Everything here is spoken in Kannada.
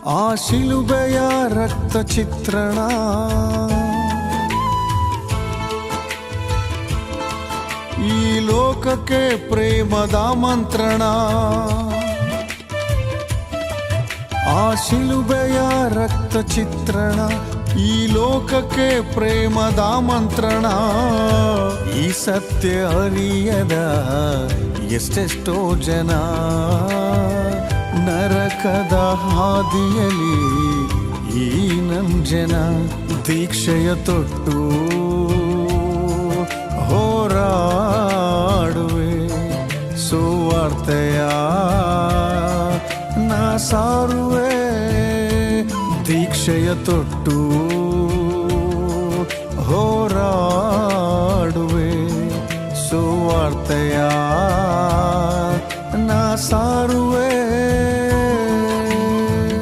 ಆ ಶಿಲುಬೆಯ ರಕ್ತ ಚಿತ್ರಣ ಈ ಲೋಕಕ್ಕೆ ಪ್ರೇಮದ ಮಂತ್ರಣ. ಆ ಶಿಲುಬೆಯ ರಕ್ತ ಚಿತ್ರಣ ಈ ಲೋಕಕ್ಕೆ ಪ್ರೇಮದ ಮಂತ್ರಣ. ಈ ಸತ್ಯ ಅರಿಯದ ಎಷ್ಟೆಷ್ಟೋ ಜನ ನರಕದ ಹಾದಿಯಲ್ಲಿ ಈ ನಮ್ ಜನ ದೀಕ್ಷೆಯ ತೊಟ್ಟು ಹೋರಾಡುವೆ. ಸುವಾರ್ತೆಯ ನಾ ಸಾರುವೆ ದೀಕ್ಷೆಯ ತೊಟ್ಟು ಹೋರಾಡುವೆ. ಸುವಾರ್ತೆಯ